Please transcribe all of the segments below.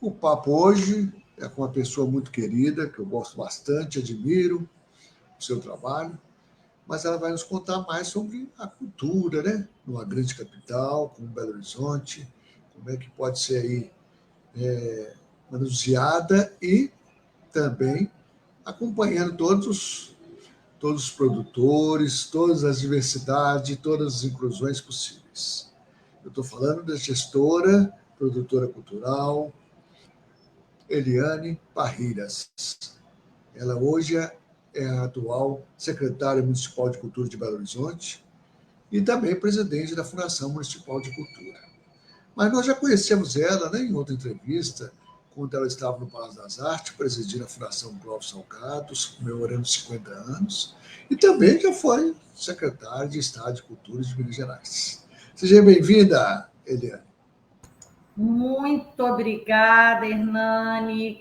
O papo hoje é com uma pessoa muito querida, que eu gosto bastante, admiro o seu trabalho, mas ela vai nos contar mais sobre a cultura, né? Numa grande capital, como Belo Horizonte, como é que pode ser aí manuseada e também acompanhando todos os produtores, todas as diversidades, todas as inclusões possíveis. Eu estou falando da gestora, produtora cultural, Eliane Parreiras. Ela hoje é a atual secretária municipal de Cultura de Belo Horizonte e também presidente da Fundação Municipal de Cultura. Mas nós já conhecemos ela, né, em outra entrevista, quando ela estava no Palácio das Artes, presidindo a Fundação Clóvis Salgados, comemorando 50 anos, e também já foi secretária de Estado de Cultura de Minas Gerais. Seja bem-vinda, Eliane. Muito obrigada, Hernani.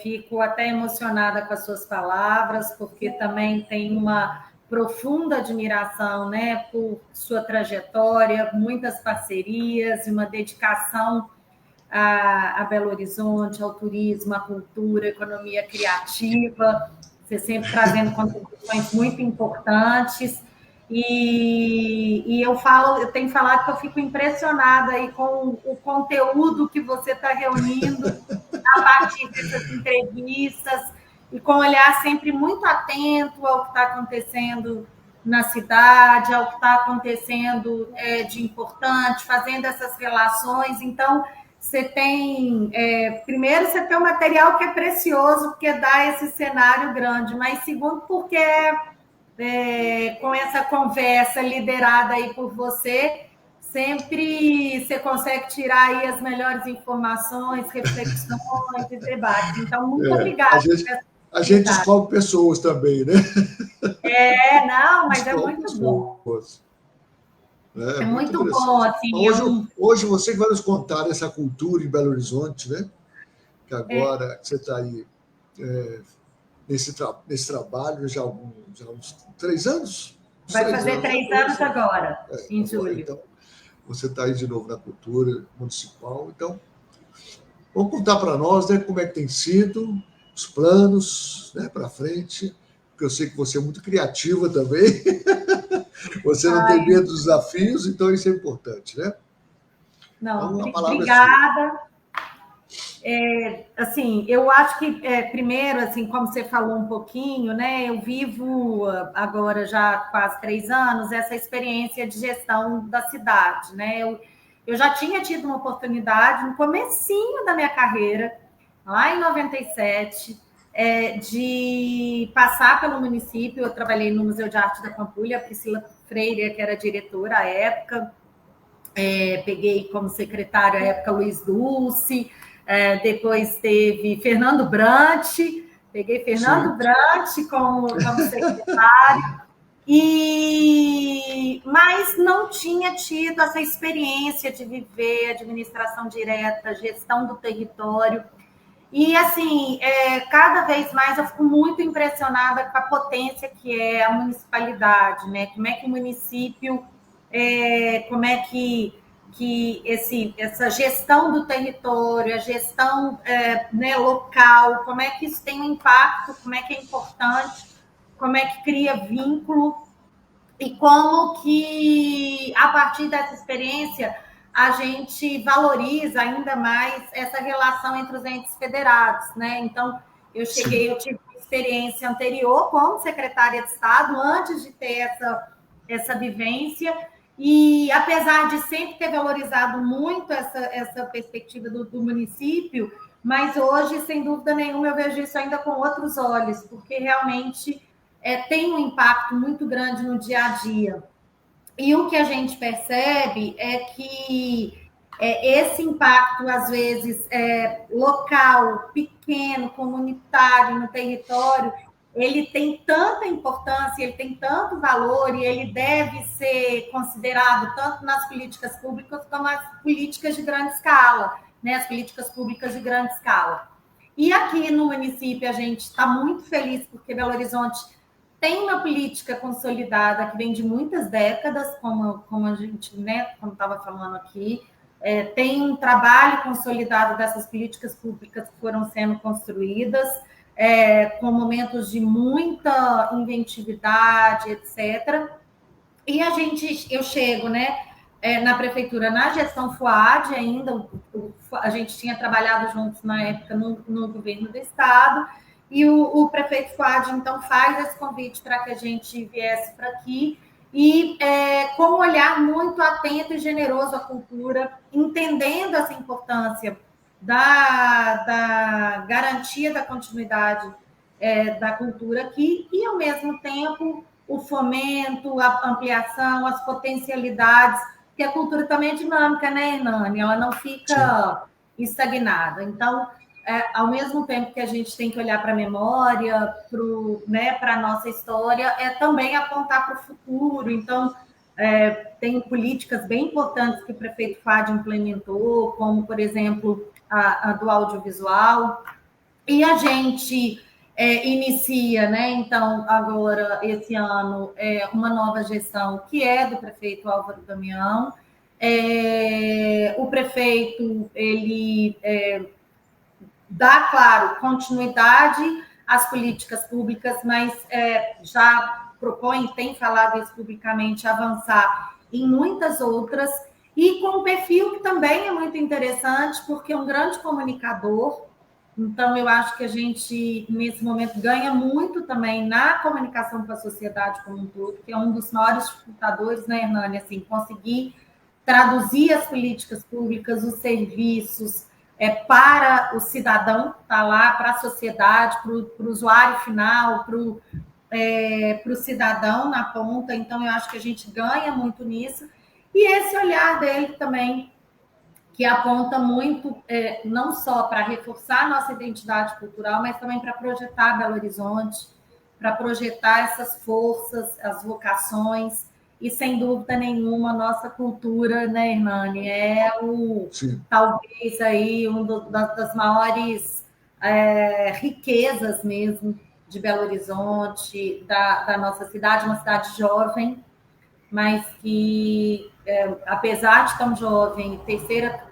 Fico até emocionada com as suas palavras, porque também tenho uma profunda admiração, né, por sua trajetória, muitas parcerias e uma dedicação a Belo Horizonte, ao turismo, à cultura, à economia criativa. Você sempre trazendo contribuições muito importantes. E eu tenho falado que eu fico impressionada aí com o conteúdo que você está reunindo a partir dessas entrevistas e com um olhar sempre muito atento ao que está acontecendo na cidade, ao que está acontecendo de importante, fazendo essas relações. Então, você tem... primeiro, você tem um material que é precioso, porque dá esse cenário grande, mas segundo, porque com essa conversa liderada aí por você, sempre você consegue tirar aí as melhores informações, reflexões e debates. Então, muito obrigada. A gente descobre pessoas também, né? Não, mas é muito bom. É muito bom, assim. Hoje você que vai nos contar essa cultura em Belo Horizonte, né? Que agora você está aí nesse trabalho já há uns 3 anos? Vai fazer 3 anos agora, em julho. Então, você está aí de novo na cultura municipal. Então, vamos contar para nós, né, como é que tem sido os planos, né, para frente, porque eu sei que você é muito criativa também. Você não tem medo dos desafios, então isso é importante, né? Não, então, obrigada. Assim, eu acho que, primeiro, assim, como você falou um pouquinho, né, eu vivo agora já quase 3 anos essa experiência de gestão da cidade, né? Eu já tinha tido uma oportunidade no comecinho da minha carreira, lá em 97, de passar pelo município. Eu trabalhei no Museu de Arte da Pampulha, a Priscila Freire, que era diretora à época, peguei como secretário à época Luiz Dulce. Depois teve Fernando Brant, peguei Fernando Brant como secretário, mas não tinha tido essa experiência de viver administração direta, gestão do território. E, assim, cada vez mais eu fico muito impressionada com a potência que é a municipalidade, né? Como é que o município, como é que essa gestão do território, a gestão né, local, como é que isso tem um impacto, como é que é importante, como é que cria vínculo e como que, a partir dessa experiência, a gente valoriza ainda mais essa relação entre os entes federados, né? Então, eu tive uma experiência anterior como secretária de Estado, antes de ter essa vivência. E, apesar de sempre ter valorizado muito essa perspectiva do município, mas hoje, sem dúvida nenhuma, eu vejo isso ainda com outros olhos, porque realmente tem um impacto muito grande no dia a dia. E o que a gente percebe é que esse impacto, às vezes, local, pequeno, comunitário, no território, ele tem tanta importância, ele tem tanto valor e ele deve ser considerado tanto nas políticas públicas como nas políticas de grande escala, né? As políticas públicas de grande escala. E aqui no município a gente está muito feliz porque Belo Horizonte tem uma política consolidada que vem de muitas décadas, como a gente, né, como estava falando aqui. tem um trabalho consolidado dessas políticas públicas que foram sendo construídas, com momentos de muita inventividade, etc. E eu chego, né, na prefeitura, na gestão FUAD ainda, a gente tinha trabalhado juntos na época no governo do estado, e o prefeito FUAD, então, faz esse convite para que a gente viesse para aqui, e com um olhar muito atento e generoso à cultura, entendendo essa importância da garantia da continuidade da cultura aqui, e, ao mesmo tempo, o fomento, a ampliação, as potencialidades, porque a cultura também é dinâmica, né, Hernani? Ela não fica estagnada. Então, ao mesmo tempo que a gente tem que olhar para a memória, para a nossa história, também apontar para o futuro. Então, tem políticas bem importantes que o prefeito Fádio implementou, como, por exemplo, a do audiovisual, e a gente inicia, né, então, agora, esse ano, uma nova gestão, que é do prefeito Álvaro Damião. O prefeito, ele dá, claro, continuidade às políticas públicas, mas já propõe, tem falado isso publicamente, avançar em muitas outras, e com um perfil que também é muito interessante, porque é um grande comunicador. Então, eu acho que a gente, nesse momento, ganha muito também na comunicação com a sociedade como um todo, que é um dos maiores dificultadores, né, Hernani? Assim, conseguir traduzir as políticas públicas, os serviços, para o cidadão, tá lá, para a sociedade, para o usuário final, para o cidadão na ponta. Então, eu acho que a gente ganha muito nisso. E esse olhar dele também, que aponta muito, não só para reforçar a nossa identidade cultural, mas também para projetar Belo Horizonte, para projetar essas forças, as vocações, e, sem dúvida nenhuma, a nossa cultura, né, Hernani, talvez aí das maiores riquezas mesmo de Belo Horizonte, da nossa cidade, uma cidade jovem, mas que, apesar de tão jovem, terceira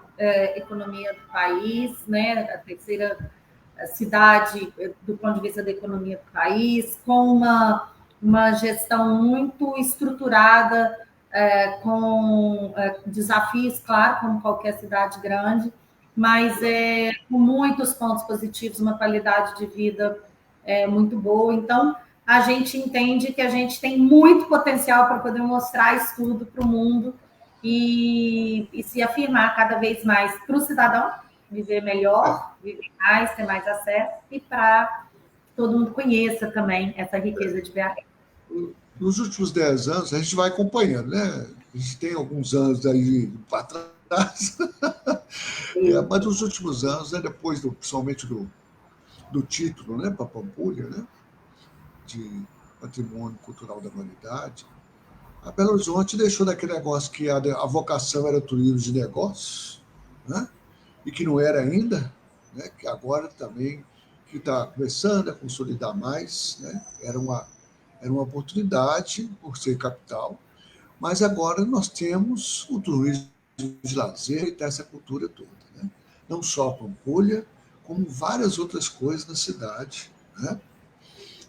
economia do país, né, a terceira cidade do ponto de vista da economia do país, com uma gestão muito estruturada, com desafios, claro, como qualquer cidade grande, mas com muitos pontos positivos, uma qualidade de vida muito boa. Então, a gente entende que a gente tem muito potencial para poder mostrar isso tudo para o mundo e se afirmar cada vez mais para o cidadão viver melhor, viver mais, ter mais acesso, e para que todo mundo conheça também essa riqueza de BH. Nos últimos 10 anos, a gente vai acompanhando, né? A gente tem alguns anos aí para trás, mas nos últimos anos, né, depois, principalmente do título, né, para Pampulha, né, de Patrimônio Cultural da Humanidade, a Belo Horizonte deixou daquele negócio que a vocação era turismo de negócios, né, e que não era ainda, né, que agora também que está começando a consolidar mais, né, era uma oportunidade por ser capital, mas agora nós temos o turismo de lazer e essa cultura toda, né? Não só a Pampulha, como várias outras coisas na cidade, né?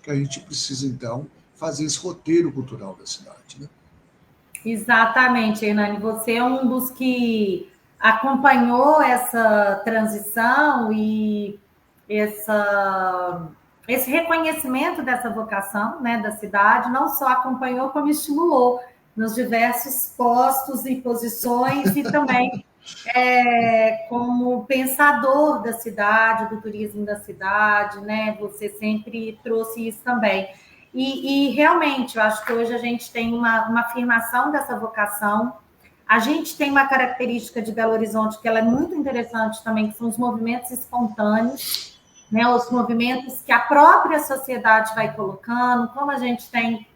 Que a gente precisa, então, fazer esse roteiro cultural da cidade, né? Exatamente, Hernani. Você é um dos que acompanhou essa transição e esse reconhecimento dessa vocação, né, da cidade, não só acompanhou, como estimulou nos diversos postos e posições, e também como pensador da cidade, do turismo da cidade, né? Você sempre trouxe isso também. E realmente, eu acho que hoje a gente tem uma afirmação dessa vocação. A gente tem uma característica de Belo Horizonte que ela é muito interessante também, que são os movimentos espontâneos, né? Os movimentos que a própria sociedade vai colocando, como a gente tem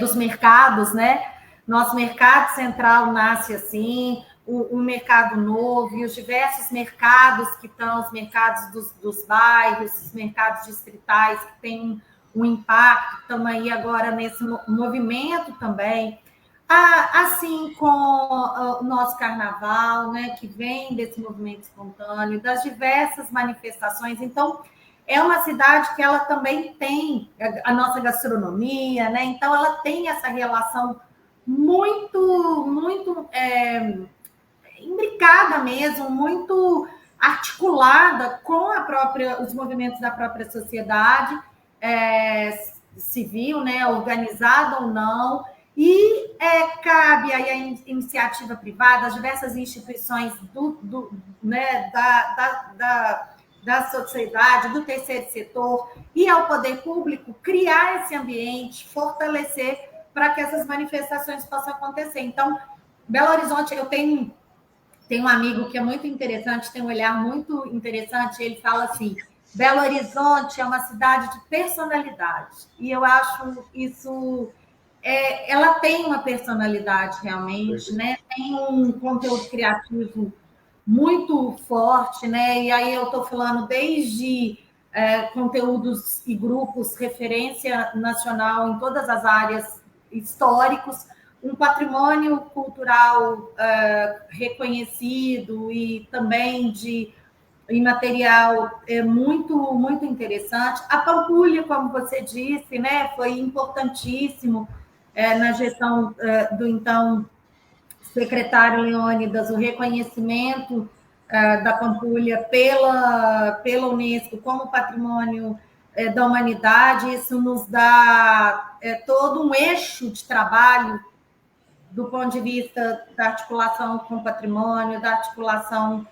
dos mercados, né? Nosso mercado central nasce assim, o mercado novo e os diversos mercados que estão, os mercados dos bairros, os mercados distritais que têm um impacto, estamos aí agora nesse movimento também. Assim, com o nosso carnaval, né, que vem desse movimento espontâneo, das diversas manifestações. Então, é uma cidade que ela também tem a nossa gastronomia, né? Então, ela tem essa relação muito imbricada mesmo, muito articulada com os movimentos da própria sociedade civil, né, organizada ou não, e cabe aí a iniciativa privada, as diversas instituições né, da sociedade, do terceiro setor, e ao poder público criar esse ambiente, fortalecer para que essas manifestações possam acontecer. Então, Belo Horizonte, eu tenho um amigo que é muito interessante, tem um olhar muito interessante, ele fala assim, Belo Horizonte é uma cidade de personalidade. E eu acho isso... ela tem uma personalidade realmente, né? Tem um conteúdo criativo muito forte, né? E aí eu estou falando desde conteúdos e grupos referência nacional em todas as áreas históricos, um patrimônio cultural reconhecido e também de imaterial muito interessante. A Pampulha, como você disse, né, foi importantíssimo na gestão do então secretário Leônidas, o reconhecimento da Pampulha pela Unesco como patrimônio da humanidade. Isso nos dá todo um eixo de trabalho do ponto de vista da articulação com o patrimônio, da articulação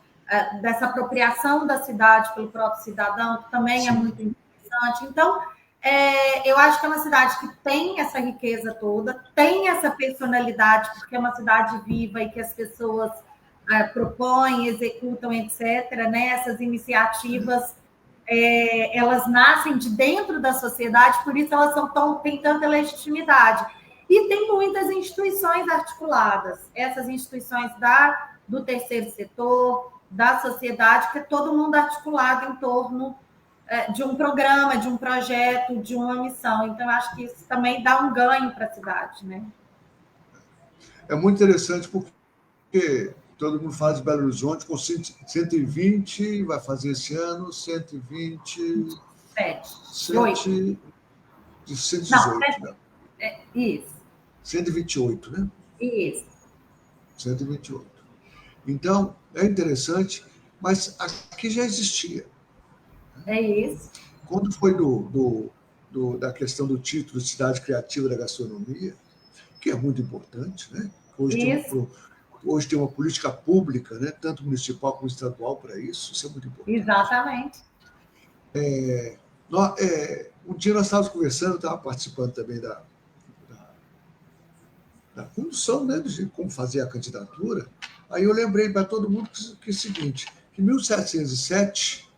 dessa apropriação da cidade pelo próprio cidadão, que também Sim. É muito interessante. Então, eu acho que é uma cidade que tem essa riqueza toda, tem essa personalidade, porque é uma cidade viva e que as pessoas propõem, executam, etc. Né? Essas iniciativas, elas nascem de dentro da sociedade, por isso elas têm tanta legitimidade. E tem muitas instituições articuladas, essas instituições do terceiro setor, da sociedade, que é todo mundo articulado em torno de um programa, de um projeto, de uma missão. Então, acho que isso também dá um ganho para a cidade, né? É muito interessante porque todo mundo fala de Belo Horizonte com 120, vai fazer esse ano 127. 118. Não, isso. 128, né? Isso. 128. Então, é interessante, mas aqui já existia. É isso. Quando foi da questão do título de Cidade Criativa da Gastronomia, que é muito importante, né? Hoje tem uma política pública, né? Tanto municipal como estadual, para isso é muito importante. Exatamente. Um dia nós estávamos conversando, eu estava participando também da condução, né, de como fazer a candidatura. Aí eu lembrei para todo mundo que é o seguinte, que em 1707,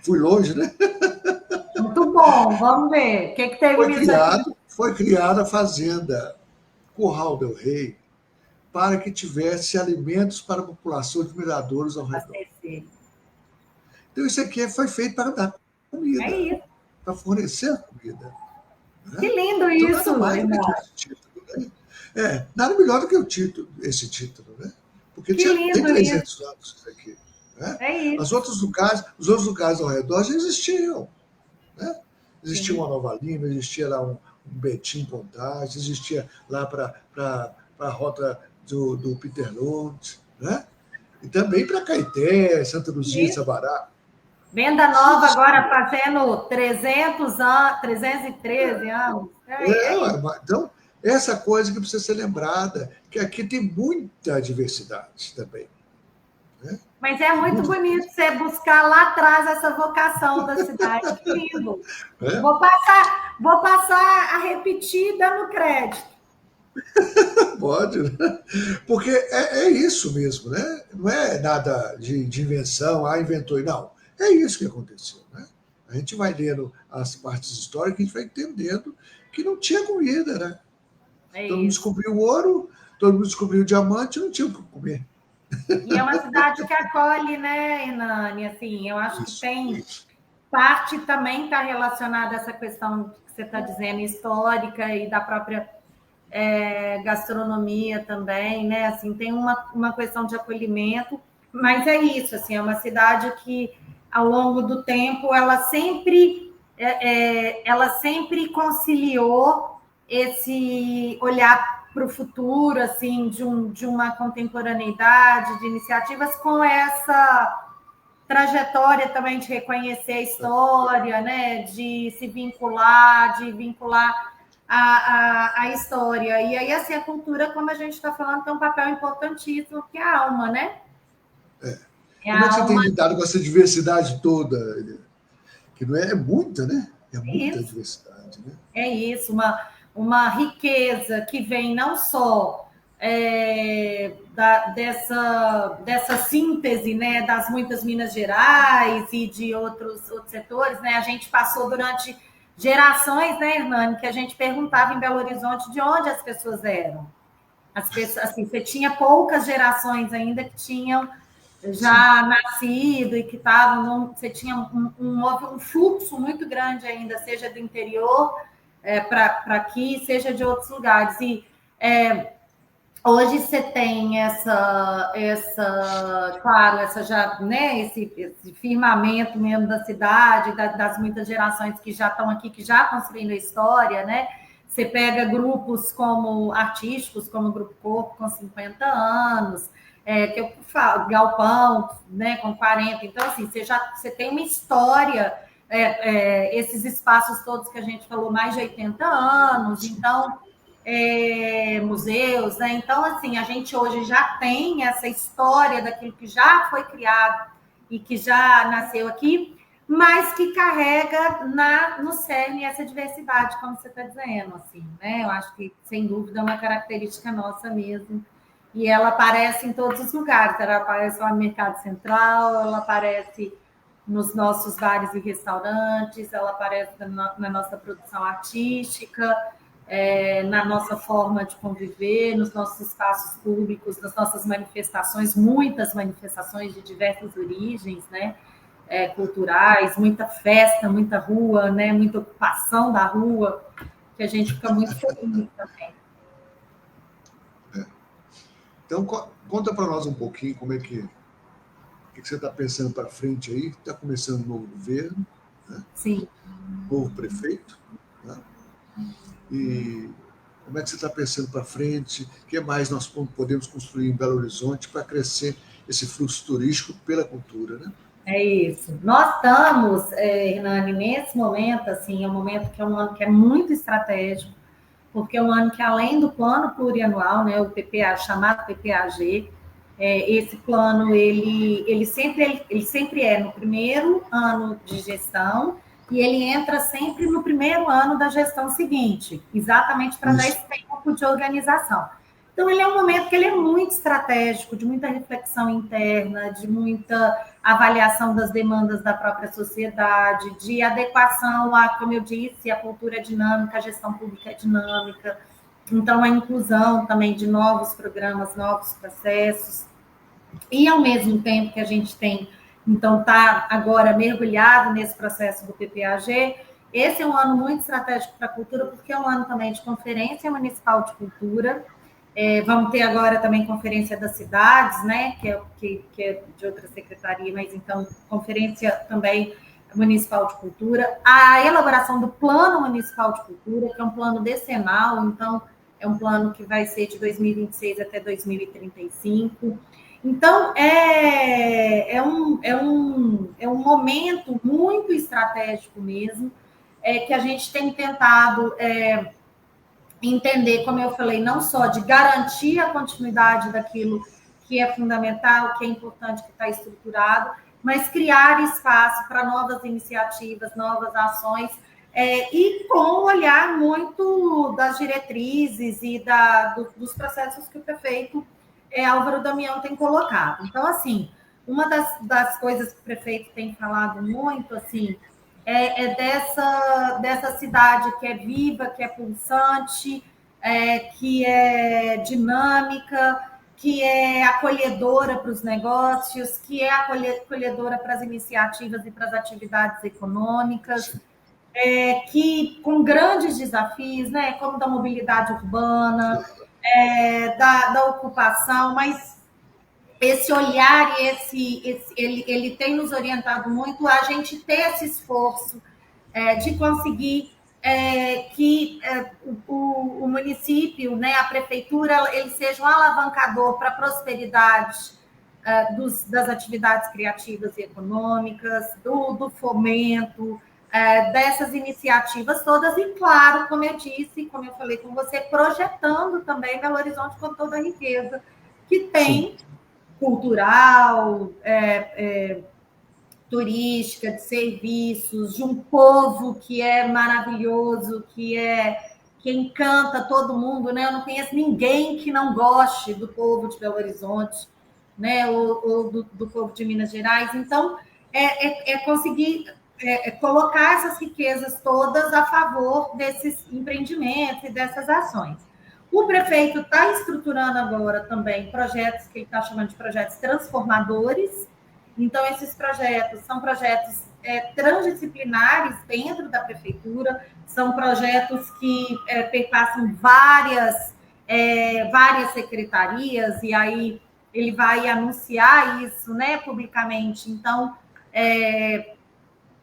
fui longe, né? Muito bom, vamos ver. O que teve foi criada a fazenda Curral del Rei para que tivesse alimentos para a população de miradouros ao redor. Então isso aqui foi feito para dar comida, para fornecer comida. Né? Que lindo isso, nada mais do que esse título, né? Nada melhor do que esse título, né? Porque tem 300 anos isso aqui. Né? Isso. Os outros lugares ao redor já existiam. Né? Existia uma Nova Lima, existia lá um Betim Pontage, existia lá para a rota do Peter Lund, né? E também para Caeté, Santa Luzia, Sabará. Venda Nova agora fazendo 313 anos. Então, essa coisa que precisa ser lembrada, que aqui tem muita diversidade também. Né? Mas é muito bonito você buscar lá atrás essa vocação da cidade. Que lindo. Vou passar a repetir dando crédito. Pode, né? Porque é isso mesmo, né? Não é nada de invenção, inventou. Não, é isso que aconteceu, né? A gente vai lendo as partes históricas e a gente vai entendendo que não tinha comida, né? Todo mundo descobriu o ouro, todo mundo descobriu o diamante, não tinha o que comer. E é uma cidade que acolhe, né, Inani? Assim, eu acho que tem parte também está relacionada a essa questão que você está dizendo, histórica e da própria gastronomia também, né? Assim, tem uma questão de acolhimento, mas é isso, assim, é uma cidade que, ao longo do tempo, ela sempre conciliou esse olhar para o futuro, assim, de uma contemporaneidade, de iniciativas com essa trajetória também de reconhecer a história, né? De se vincular, de vincular a história. E aí, assim, a cultura, como a gente está falando, tem um papel importantíssimo, que é a alma, né? É Como é a que você tem alma. lidado com essa diversidade toda? Que não é muita, né? É muita Isso. diversidade, né? É isso, uma riqueza que vem não só dessa síntese, né, das muitas Minas Gerais e de outros setores, né? A gente passou durante gerações, né, Hernani, que a gente perguntava em Belo Horizonte de onde as pessoas eram. As pessoas, assim, você tinha poucas gerações ainda que tinham Sim. já nascido e que estavam, você tinha um fluxo muito grande ainda, seja do interior para aqui, seja de outros lugares. E hoje você tem claro, essa já, né, esse firmamento mesmo da cidade, das muitas gerações que já estão aqui, que já construindo a história, né? Você pega grupos como artísticos, como o Grupo Corpo, com 50 anos, que eu falo, Galpão, né, com 40. Então, assim, você tem uma história, esses espaços todos que a gente falou, mais de 80 anos, então museus, né? Então, assim, a gente hoje já tem essa história daquilo que já foi criado e que já nasceu aqui, mas que carrega no cerne essa diversidade, como você está dizendo, assim, né? Eu acho que, sem dúvida, é uma característica nossa mesmo. E ela aparece em todos os lugares. Ela aparece lá no Mercado Central, ela aparece nos nossos bares e restaurantes, ela aparece na nossa produção artística, na nossa forma de conviver, nos nossos espaços públicos, nas nossas manifestações, muitas manifestações de diversas origens, né? Culturais, muita festa, muita rua, né? Muita ocupação da rua, que a gente fica muito feliz também. Então, conta para nós um pouquinho como é que você está pensando para frente aí. Está começando um novo governo, né? Sim. Novo prefeito, né? E como é que você está pensando para frente? O que mais nós podemos construir em Belo Horizonte para crescer esse fluxo turístico pela cultura, né? É isso. Nós estamos, Hernani, nesse momento, assim, é um momento que é um ano que é muito estratégico, porque é um ano que, além do plano plurianual, né, o PPA, chamado PPAG, esse plano, ele sempre é no primeiro ano de gestão e ele entra sempre no primeiro ano da gestão seguinte, exatamente para dar Isso. esse tempo de organização. Então, ele é um momento que ele é muito estratégico, de muita reflexão interna, de muita avaliação das demandas da própria sociedade, de adequação a, como eu disse, a cultura é dinâmica, a gestão pública é dinâmica. Então, a inclusão também de novos programas, novos processos. E, ao mesmo tempo que a gente tem, então, está agora mergulhado nesse processo do PPAG, esse é um ano muito estratégico para a cultura, porque é um ano também de Conferência Municipal de Cultura. Vamos ter agora também Conferência das Cidades, né, que é de outra secretaria, mas então, Conferência também Municipal de Cultura. A elaboração do Plano Municipal de Cultura, que é um plano decenal, então, é um plano que vai ser de 2026 até 2035. Então, é um momento muito estratégico mesmo, que a gente tem tentado entender, como eu falei, não só de garantir a continuidade daquilo que é fundamental, que é importante, que está estruturado, mas criar espaço para novas iniciativas, novas ações, e com um olhar muito das diretrizes e dos processos que o prefeito Álvaro Damião tem colocado. Então, assim, uma das coisas que o prefeito tem falado muito, assim, dessa cidade que é viva, que é pulsante, que é dinâmica, que é acolhedora para os negócios, que é acolhedora para as iniciativas e para as atividades econômicas. que com grandes desafios, né, como da mobilidade urbana, da ocupação, mas esse olhar e ele tem nos orientado muito a gente ter esse esforço de conseguir que o município, né, a prefeitura, ele seja um alavancador para a prosperidade das atividades criativas e econômicas, do fomento, dessas iniciativas todas, e claro, como eu disse, como eu falei com você, projetando também Belo Horizonte com toda a riqueza que tem, sim, cultural, turística, de serviços, de um povo que é maravilhoso, que encanta todo mundo, né? Eu não conheço ninguém que não goste do povo de Belo Horizonte, né? Ou do povo de Minas Gerais. Então, conseguir colocar essas riquezas todas a favor desses empreendimentos e dessas ações. O prefeito está estruturando agora também projetos que ele está chamando de projetos transformadores. Então, esses projetos são projetos transdisciplinares dentro da prefeitura, são projetos que perpassam várias secretarias, e aí ele vai anunciar isso, né, publicamente. Então,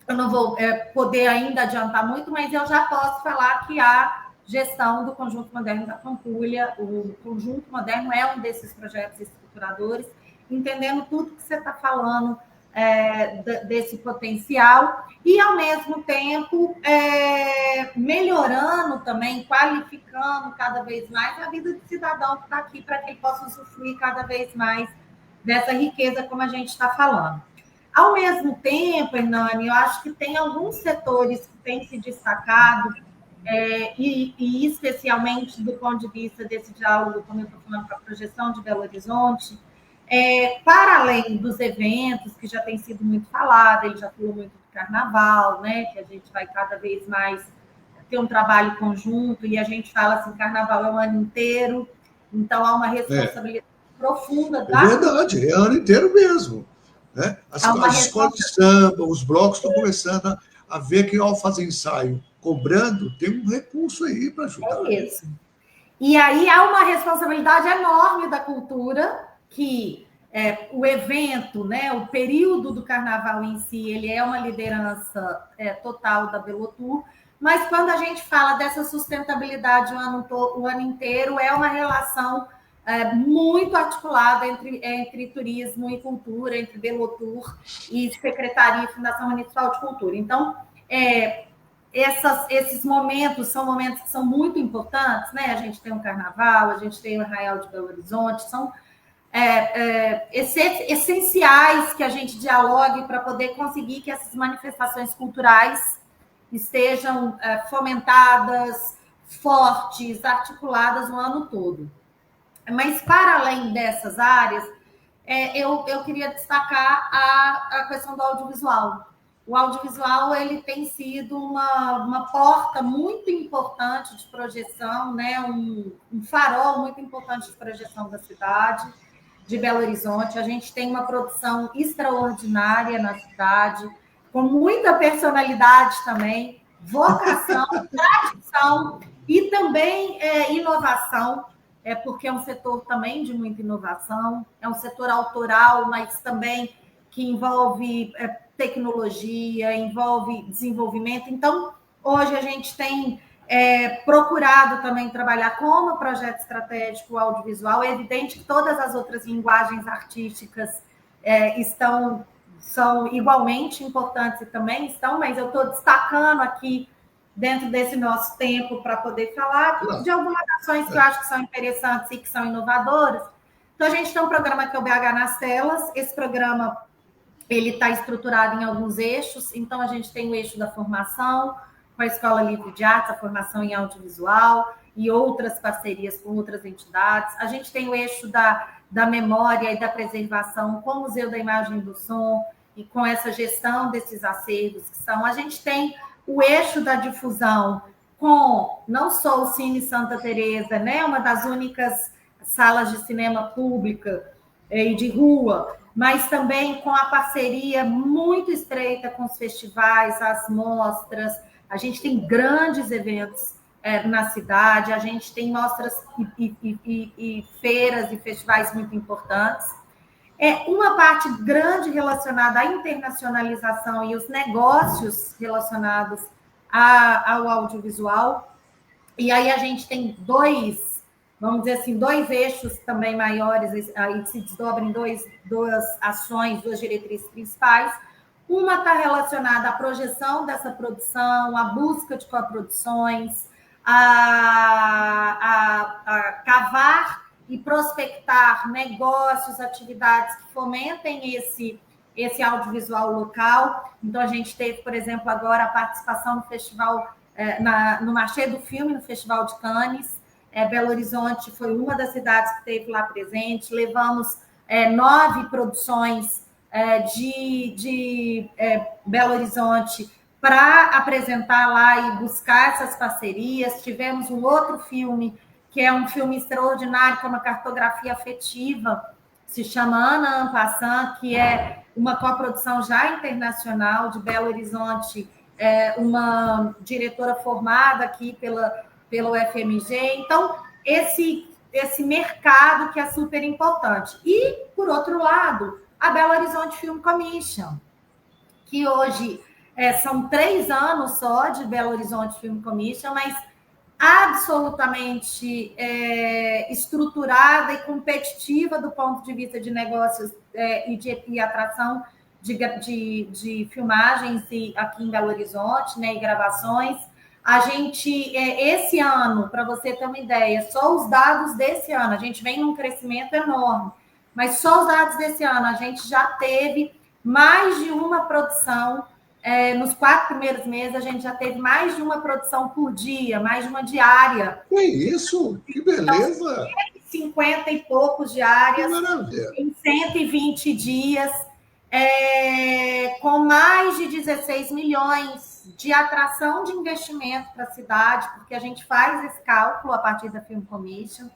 eu não vou poder ainda adiantar muito, mas eu já posso falar que a gestão do Conjunto Moderno da Pampulha, o Conjunto Moderno é um desses projetos estruturadores, entendendo tudo que você está falando desse potencial e, ao mesmo tempo, melhorando também, qualificando cada vez mais a vida do cidadão que está aqui, para que ele possa usufruir cada vez mais dessa riqueza, como a gente está falando. Ao mesmo tempo, Hernani, eu acho que tem alguns setores que têm se destacado, e especialmente do ponto de vista desse diálogo, como eu estou falando, com a projeção de Belo Horizonte, para além dos eventos, que já tem sido muito falado, ele já falou muito do carnaval, né, que a gente vai cada vez mais ter um trabalho conjunto, e a gente fala assim, carnaval é o ano inteiro, então há uma responsabilidade profunda. É verdade, é o ano inteiro mesmo. Né? As escolas de samba, os blocos estão começando a ver que, ao fazer ensaio cobrando, tem um recurso aí para ajudar. É isso. E aí há uma responsabilidade enorme da cultura, que o evento, né, o período do carnaval em si, ele é uma liderança total da Belotur, mas quando a gente fala dessa sustentabilidade o ano inteiro, é uma relação muito articulada entre turismo e cultura, entre Belotur e Secretaria e Fundação Municipal de Cultura. Então, esses momentos são momentos que são muito importantes, né? A gente tem o Carnaval, a gente tem o Arraial de Belo Horizonte, são essenciais que a gente dialogue para poder conseguir que essas manifestações culturais estejam fomentadas, fortes, articuladas o ano todo. Mas, para além dessas áreas, eu queria destacar a questão do audiovisual. O audiovisual ele tem sido uma porta muito importante de projeção, né? um farol muito importante de projeção da cidade de Belo Horizonte. A gente tem uma produção extraordinária na cidade, com muita personalidade também, vocação, tradição e também inovação, porque é um setor também de muita inovação, é um setor autoral, mas também que envolve tecnologia, envolve desenvolvimento. Então, hoje a gente tem procurado também trabalhar como projeto estratégico audiovisual. É evidente que todas as outras linguagens artísticas são igualmente importantes e também estão, mas eu estou destacando aqui dentro desse nosso tempo para poder falar de algumas ações que eu acho que são interessantes e que são inovadoras. Então, a gente tem um programa que é o BH nas Telas. Esse programa ele está estruturado em alguns eixos. Então, a gente tem o eixo da formação, com a Escola Livre de Artes, a formação em audiovisual e outras parcerias com outras entidades. A gente tem o eixo da memória e da preservação com o Museu da Imagem e do Som e com essa gestão desses acervos que são. A gente tem o eixo da difusão com não só o Cine Santa Teresa, né, uma das únicas salas de cinema pública e de rua, mas também com a parceria muito estreita com os festivais, as mostras, A gente tem grandes eventos na cidade, a gente tem mostras e feiras e festivais muito importantes. Uma parte grande relacionada à internacionalização e os negócios relacionados ao audiovisual. E aí a gente tem vamos dizer assim, dois eixos também maiores, aí se desdobram em duas ações, duas diretrizes principais. Uma está relacionada à projeção dessa produção, à busca de coproduções, a cavar e prospectar negócios, atividades que fomentem esse audiovisual local. Então, a gente teve, por exemplo, agora a participação no festival, no Marché do Filme, no Festival de Cannes. Belo Horizonte foi uma das cidades que esteve lá presente. Levamos 9 produções de Belo Horizonte para apresentar lá e buscar essas parcerias. Tivemos um outro filme, que é um filme extraordinário, que é uma cartografia afetiva, se chama Ana en Passant, que é uma coprodução já internacional de Belo Horizonte, uma diretora formada aqui pelo FMG. Então, esse mercado que é super importante. E, por outro lado, a Belo Horizonte Film Commission, que hoje são 3 anos só de Belo Horizonte Film Commission, mas absolutamente estruturada e competitiva do ponto de vista de negócios e atração de filmagens aqui em Belo Horizonte, né, e gravações. A gente, esse ano, para você ter uma ideia, só os dados desse ano, a gente vem num crescimento enorme, mas só os dados desse ano, a gente já teve mais de uma produção. Nos 4 primeiros meses, a gente já teve mais de uma produção por dia, mais de uma diária. Que isso? Que beleza! Então, 50 e poucos diárias em 120 dias, com mais de 16 milhões de atração de investimento para a cidade, porque a gente faz esse cálculo a partir da Film Commission.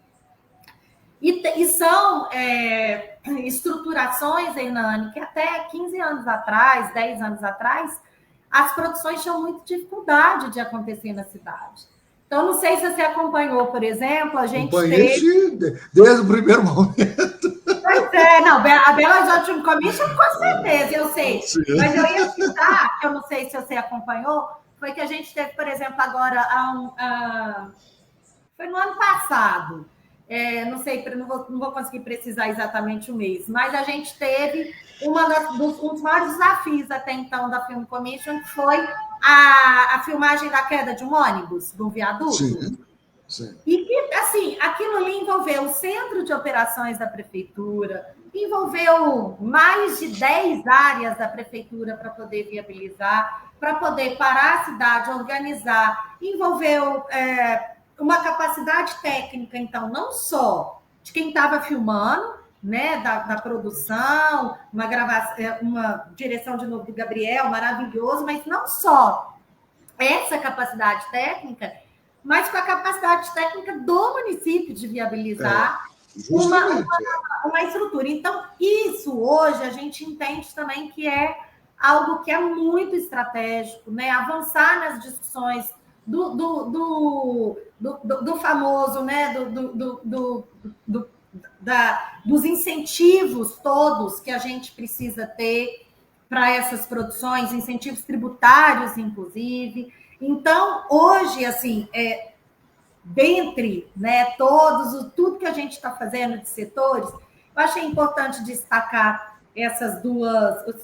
E são estruturações, Hernani, que até 15 anos atrás, 10 anos atrás, as produções tinham muita dificuldade de acontecer na cidade. Então, não sei se você acompanhou, por exemplo, a gente teve... desde o primeiro momento. Pois é, não, a Belo Horizonte Film Commission, com certeza, eu sei. Sim. Mas eu ia citar, que eu não sei se você acompanhou, foi que a gente teve, por exemplo, agora, foi no ano passado, não sei, não vou conseguir precisar exatamente o mês, mas a gente teve um dos maiores desafios até então da Film Commission, que foi a filmagem da queda de um ônibus, de um viaduto. Sim, sim. E que, assim, aquilo ali envolveu o centro de operações da prefeitura, envolveu mais de 10 áreas da prefeitura para poder viabilizar, para poder parar a cidade, organizar, envolveu uma capacidade técnica, então, não só de quem estava filmando, né, da produção, uma direção de novo do Gabriel, maravilhoso, mas não só essa capacidade técnica, mas com a capacidade técnica do município de viabilizar uma estrutura. Então, isso hoje a gente entende também que é algo que é muito estratégico, né? Avançar nas discussões do famoso, né? Dos incentivos todos que a gente precisa ter para essas produções, incentivos tributários, inclusive. Então, hoje, assim, dentre, né, tudo que a gente está fazendo de setores, eu achei importante destacar esse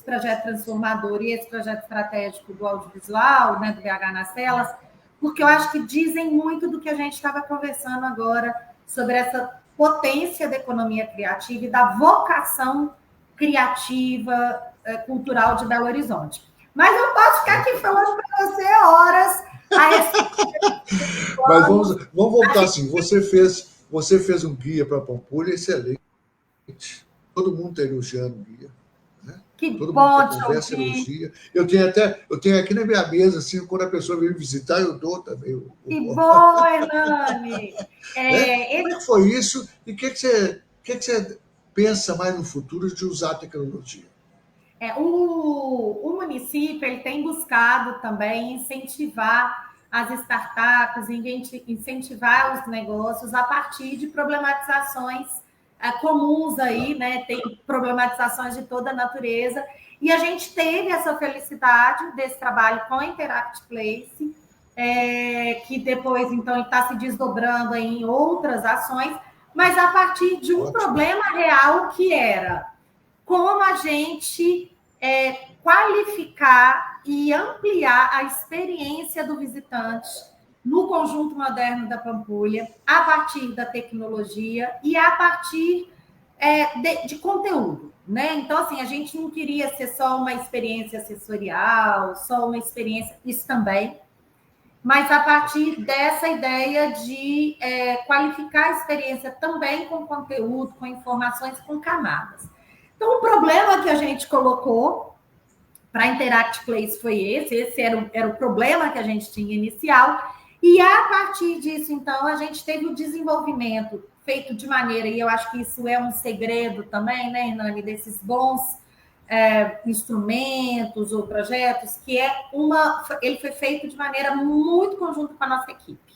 projeto transformador e esse projeto estratégico do audiovisual, né, do BH nas Telas, porque eu acho que dizem muito do que a gente estava conversando agora sobre essa potência da economia criativa e da vocação criativa, cultural de Belo Horizonte. Mas eu posso ficar aqui falando para você horas. Mas vamos voltar assim. Você fez um guia para Pampulha excelente. Todo mundo está elogiando o guia. Né? Que todo bom mundo conversa, elogia. Eu tenho aqui na minha mesa, assim, quando a pessoa vem me visitar, eu dou também. Que bom, Hernani! Como é que foi isso? E o que você pensa mais no futuro de usar a tecnologia? O município ele tem buscado também incentivar as startups, incentivar os negócios a partir de problematizações comuns aí, né? Tem problematizações de toda a natureza. E a gente teve essa felicidade desse trabalho com a Interact Place, que depois, então, está se desdobrando em outras ações, mas a partir de um problema real que era como a gente qualificar e ampliar a experiência do visitante no conjunto moderno da Pampulha, a partir da tecnologia e a partir de conteúdo. Né? Então, assim, a gente não queria ser só uma experiência sensorial, só uma experiência, isso também, mas a partir dessa ideia de qualificar a experiência também com conteúdo, com informações, com camadas. Então, o problema que a gente colocou para a Interact Place foi esse era o problema que a gente tinha inicial, e a partir disso, então, a gente teve o desenvolvimento feito de maneira, e eu acho que isso é um segredo também, né, Hernani, desses bons instrumentos ou projetos, que ele foi feito de maneira muito conjunta com a nossa equipe.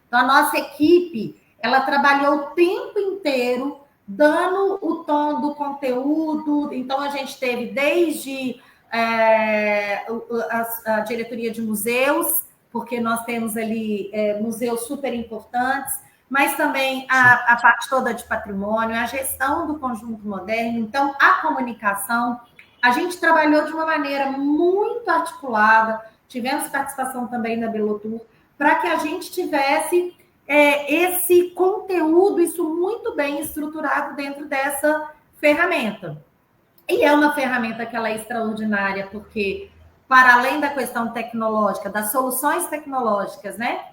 Então, a nossa equipe, ela trabalhou o tempo inteiro dando o tom do conteúdo. Então, a gente teve desde a diretoria de museus, porque nós temos ali museus super importantes, mas também a parte toda de patrimônio, a gestão do conjunto moderno, então, a comunicação. A gente trabalhou de uma maneira muito articulada, tivemos participação também da Belotur, para que a gente tivesse esse conteúdo, isso muito bem estruturado dentro dessa ferramenta. E é uma ferramenta que ela é extraordinária, porque, para além da questão tecnológica, das soluções tecnológicas, né,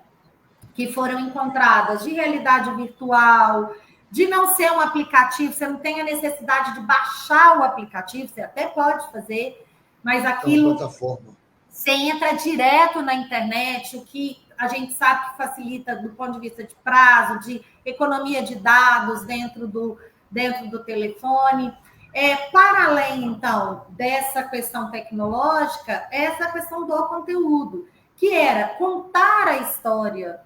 que foram encontradas de realidade virtual, de não ser um aplicativo, você não tem a necessidade de baixar o aplicativo, você até pode fazer, mas aquilo... É uma plataforma. Você entra direto na internet, o que a gente sabe que facilita do ponto de vista de prazo, de economia de dados dentro do telefone. Para além, então, dessa questão tecnológica, essa questão do conteúdo, que era contar a história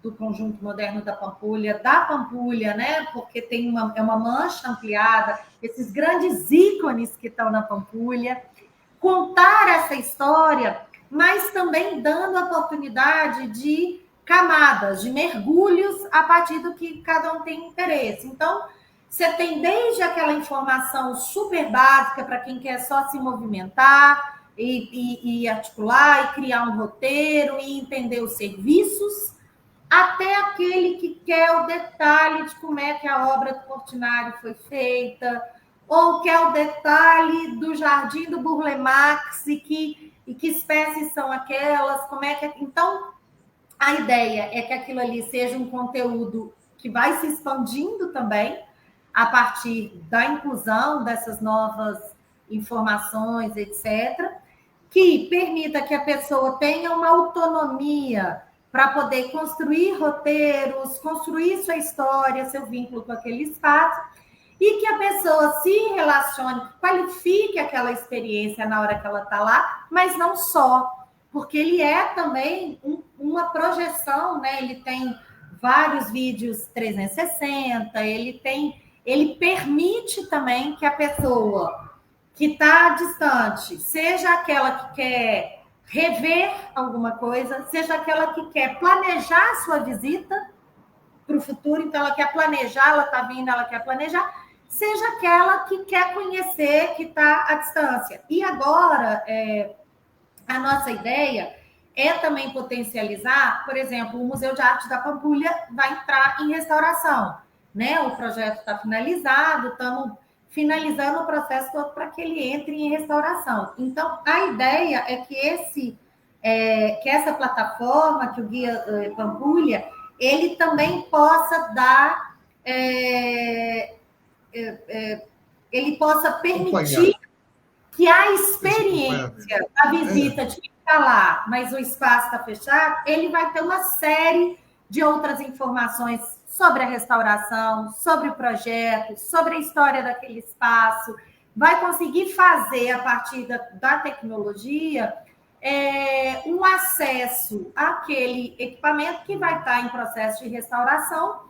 do conjunto moderno da Pampulha, né? Porque tem uma mancha ampliada, esses grandes ícones que estão na Pampulha, contar essa história, mas também dando a oportunidade de camadas, de mergulhos a partir do que cada um tem interesse. Então, você tem desde aquela informação super básica para quem quer só se movimentar e articular e criar um roteiro e entender os serviços, até aquele que quer o detalhe de como é que a obra do Portinari foi feita, ou quer o detalhe do Jardim do Burle Marx e que espécies são aquelas, como é que... Então, a ideia é que aquilo ali seja um conteúdo que vai se expandindo também a partir da inclusão dessas novas informações, etc., que permita que a pessoa tenha uma autonomia para poder construir roteiros, construir sua história, seu vínculo com aquele espaço, e que a pessoa se relacione, qualifique aquela experiência na hora que ela está lá, mas não só, porque ele é também uma projeção, né? Ele tem vários vídeos 360, ele permite também que a pessoa que está distante, seja aquela que quer rever alguma coisa, seja aquela que quer planejar a sua visita para o futuro, então ela quer planejar, ela está vindo, ela quer planejar, seja aquela que quer conhecer, que está à distância. E agora, a nossa ideia é também potencializar, por exemplo, o Museu de Arte da Pampulha vai entrar em restauração, né? O projeto está finalizado, estamos finalizando o processo todo para que ele entre em restauração. Então, a ideia é que que essa plataforma, que o Guia Pampulha, ele também possa dar, ele possa permitir que a experiência da visita de quem está lá, mas o espaço está fechado, ele vai ter uma série de outras informações sobre a restauração, sobre o projeto, sobre a história daquele espaço, vai conseguir fazer, a partir da tecnologia, um acesso àquele equipamento que vai estar em processo de restauração,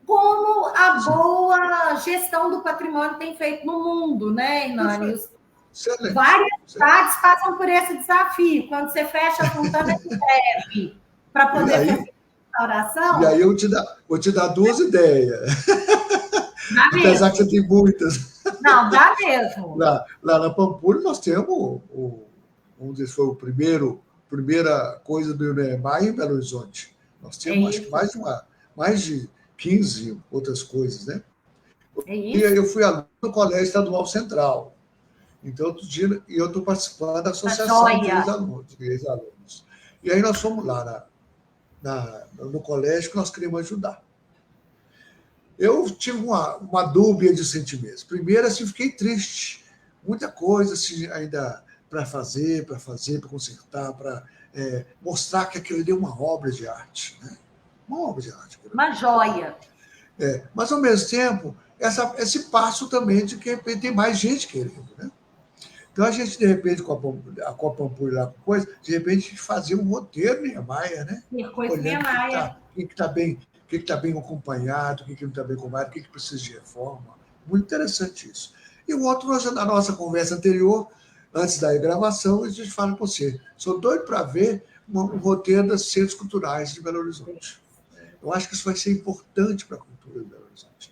como a boa gestão do patrimônio tem feito no mundo, né, Hernani? Excelente. Várias cidades passam por esse desafio. Quando você fecha a Fontana de Trevi para poder fazer restauração... E aí eu vou te dar duas ideias. Apesar que você tem muitas. Não, dá mesmo. Lá na Pampulha nós temos, vamos dizer, foi primeira coisa do INEMAI em Belo Horizonte. Nós temos, acho que mais de 15 outras coisas, né? E eu fui aluno do Colégio Estadual Central. Então, outro dia, eu estou participando da associação de ex-alunos. E aí nós fomos lá no colégio que nós queríamos ajudar. Eu tive uma dúvida de sentimentos. Primeiro, assim, fiquei triste. Muita coisa assim, ainda para fazer, para consertar, para mostrar que aquilo ali é uma obra de arte. Né? Uma obra de arte. Uma joia. Mas, ao mesmo tempo, esse passo também de que tem mais gente querendo. Né? Então, a gente, de repente, com a Pampulha lá, de repente, a gente fazia um roteiro Niemeyer, né? Circuito Niemeyer. O que está bem acompanhado, o que não está bem acompanhado, o que precisa de reforma. Muito interessante isso. E o outro, na nossa conversa anterior, antes da gravação, a gente fala com você. Sou doido para ver um roteiro dos centros culturais de Belo Horizonte. Eu acho que isso vai ser importante para a cultura de Belo Horizonte.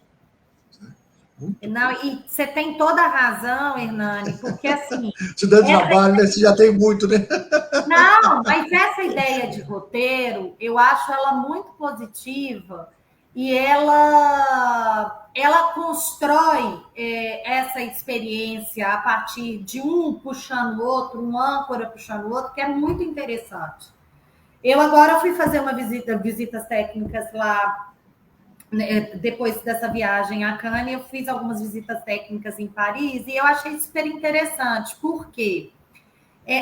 Não, e você tem toda a razão, Hernani, porque assim... Te dando trabalho, né? Você já tem muito, né? Não, mas essa ideia de roteiro, eu acho ela muito positiva e ela constrói essa experiência a partir de um puxando o outro, um âncora puxando o outro, que é muito interessante. Eu agora fui fazer visitas técnicas lá. Depois dessa viagem a Cannes, eu fiz algumas visitas técnicas em Paris e eu achei super interessante, porque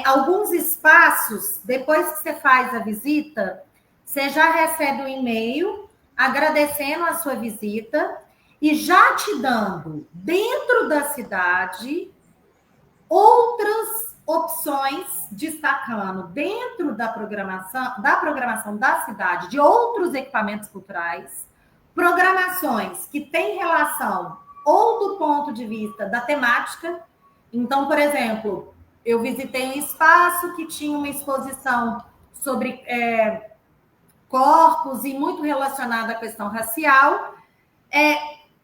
alguns espaços, depois que você faz a visita, você já recebe um e-mail agradecendo a sua visita e já te dando, dentro da cidade, outras opções, destacando dentro da programação da cidade, de outros equipamentos culturais, programações que têm relação ou do ponto de vista da temática. Então, por exemplo, eu visitei um espaço que tinha uma exposição sobre corpos e muito relacionada à questão racial.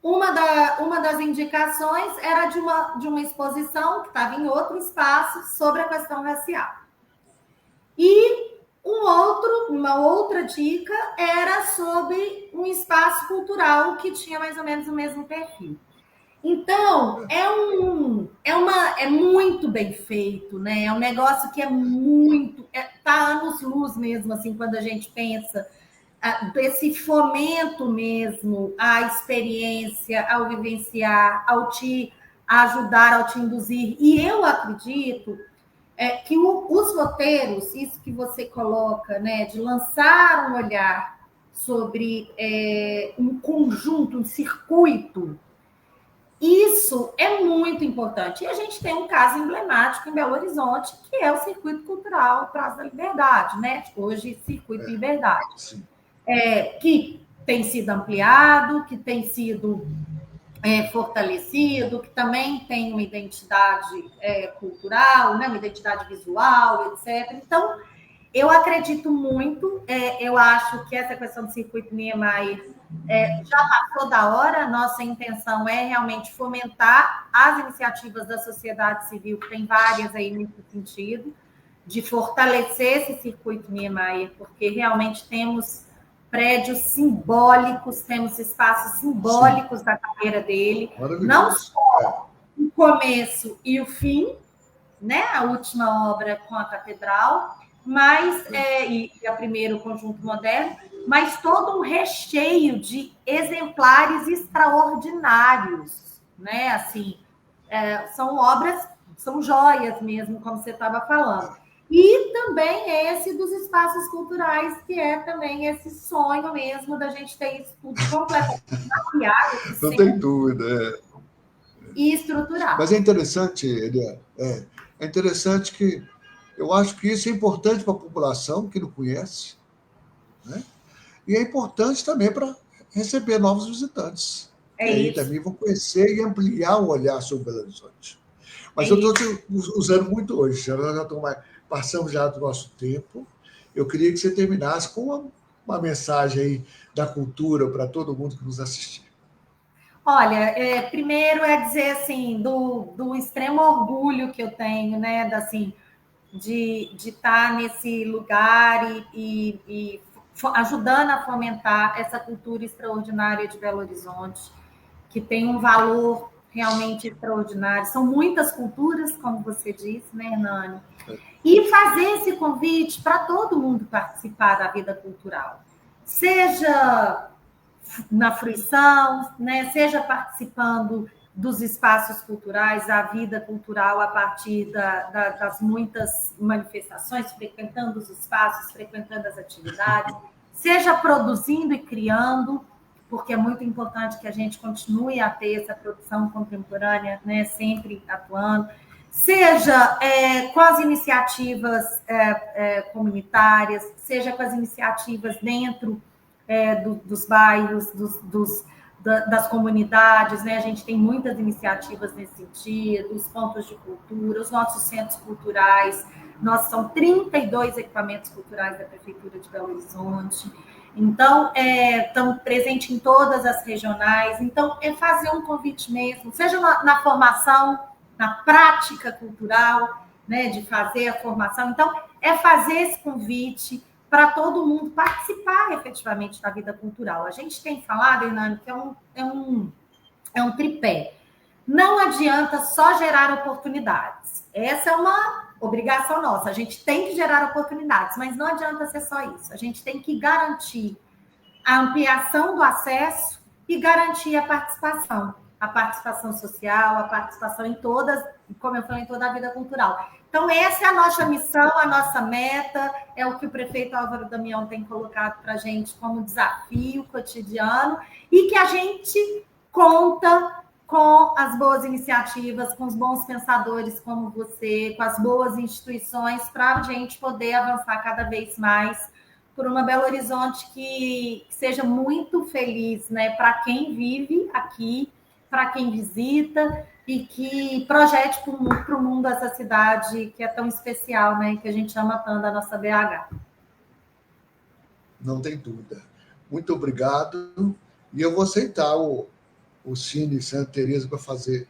Uma das indicações era de uma exposição que estava em outro espaço sobre a questão racial. E uma outra dica era sobre um espaço cultural que tinha mais ou menos o mesmo perfil. Então, é muito bem feito, né? É um negócio que tá anos-luz mesmo, assim, quando a gente pensa desse fomento mesmo à experiência, ao vivenciar, ao te ajudar, ao te induzir. E eu acredito que os roteiros, isso que você coloca, né, de lançar um olhar sobre um conjunto, um circuito, isso é muito importante. E a gente tem um caso emblemático em Belo Horizonte, que é o Circuito Cultural Praça da Liberdade, né? Hoje, Circuito Liberdade. Que tem sido ampliado, que tem sido fortalecido, que também tem uma identidade cultural, né? Uma identidade visual, etc. Então, eu acredito muito, eu acho que essa questão do Circuito Niemeyer já passou da hora. Nossa intenção é realmente fomentar as iniciativas da sociedade civil, que tem várias aí nesse sentido, de fortalecer esse Circuito Niemeyer, porque realmente temos prédios simbólicos, temos espaços simbólicos da carreira dele, não só o começo e o fim, né? A última obra com a catedral, mas e a primeiro conjunto moderno, mas todo um recheio de exemplares extraordinários, né? Assim, são obras, são joias mesmo, como você estava falando. E também esse dos espaços culturais, que é também esse sonho mesmo da gente ter isso tudo completamente mapeado. Não tem dúvida. e estrutural. Mas é interessante, Eliane, é interessante que eu acho que isso é importante para a população que não conhece, né? E é importante também para receber novos visitantes, que É aí isso, também vão conhecer e ampliar o olhar sobre Belo Horizonte. é Mas eu estou isso. usando muito hoje, nós passamos já do nosso tempo. Eu queria que você terminasse com uma mensagem aí da cultura para todo mundo que nos assistir. Olha, primeiro é dizer assim, do extremo orgulho que eu tenho, né, assim, de estar nesse lugar e ajudando a fomentar essa cultura extraordinária de Belo Horizonte, que tem um valor realmente extraordinário. São muitas culturas, como você disse, né, Hernani? E fazer esse convite para todo mundo participar da vida cultural, seja na fruição, né, seja participando dos espaços culturais, a vida cultural a partir das muitas manifestações, frequentando os espaços, frequentando as atividades, seja produzindo e criando, porque é muito importante que a gente continue a ter essa produção contemporânea, né, sempre atuando, seja com as iniciativas comunitárias, seja com as iniciativas dentro dos bairros, das comunidades, né? A gente tem muitas iniciativas nesse sentido, os pontos de cultura, os nossos centros culturais. São 32 equipamentos culturais da Prefeitura de Belo Horizonte. Então, estamos presentes em todas as regionais. Então, é fazer um convite mesmo, seja na formação, na prática cultural, né, de fazer a formação. Então, é fazer esse convite para todo mundo participar efetivamente da vida cultural. A gente tem falado, Hernani, que é um tripé. Não adianta só gerar oportunidades. Essa é uma obrigação nossa. A gente tem que gerar oportunidades, mas não adianta ser só isso. A gente tem que garantir a ampliação do acesso e garantir a participação social, a participação em todas, como eu falei, em toda a vida cultural. Então, essa é a nossa missão, a nossa meta, é o que o prefeito Álvaro Damião tem colocado para a gente como desafio cotidiano e que a gente conta com as boas iniciativas, com os bons pensadores como você, com as boas instituições, para a gente poder avançar cada vez mais por uma Belo Horizonte que seja muito feliz, né, para quem vive aqui, para quem visita e que projete para o mundo essa cidade que é tão especial, né, que a gente ama tanto, a nossa BH. Não tem dúvida. Muito obrigado. E eu vou aceitar o Cine Santa Teresa para fazer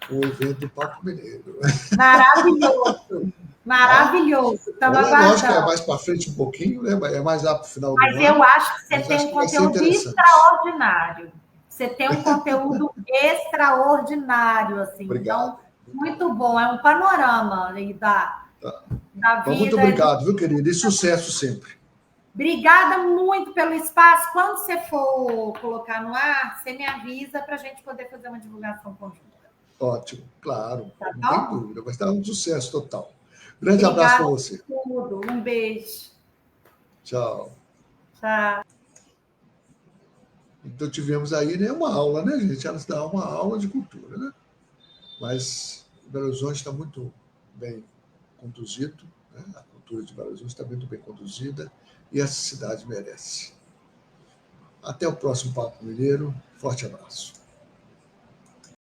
o evento do Palco Mineiro. Maravilhoso! Maravilhoso! Estamos Lógico que é aguardando. mais para frente um pouquinho, né? É mais lá para o final Mas do eu ano. acho que você Mas tem acho um que vai ser conteúdo interessante. extraordinário. Você tem um conteúdo extraordinário, assim. Obrigado. Então, muito bom. É um panorama aí da Então, muito vida. obrigado, viu, querido? E sucesso sempre. Obrigada muito pelo espaço. Quando você for colocar no ar, você me avisa para a gente poder fazer uma divulgação conjunta. Ótimo, claro. Tá Não tem bom? dúvida. Vai estar um sucesso total. Grande abraço para Obrigada você. por tudo. Um beijo. Tchau. Tchau. Então, tivemos aí, né, uma aula, né, gente? Elas dão uma aula de cultura, né? Mas Belo Horizonte está muito bem conduzido, né? A cultura de Belo Horizonte está muito bem conduzida e essa cidade merece. Até o próximo Papo Mineiro. Forte abraço.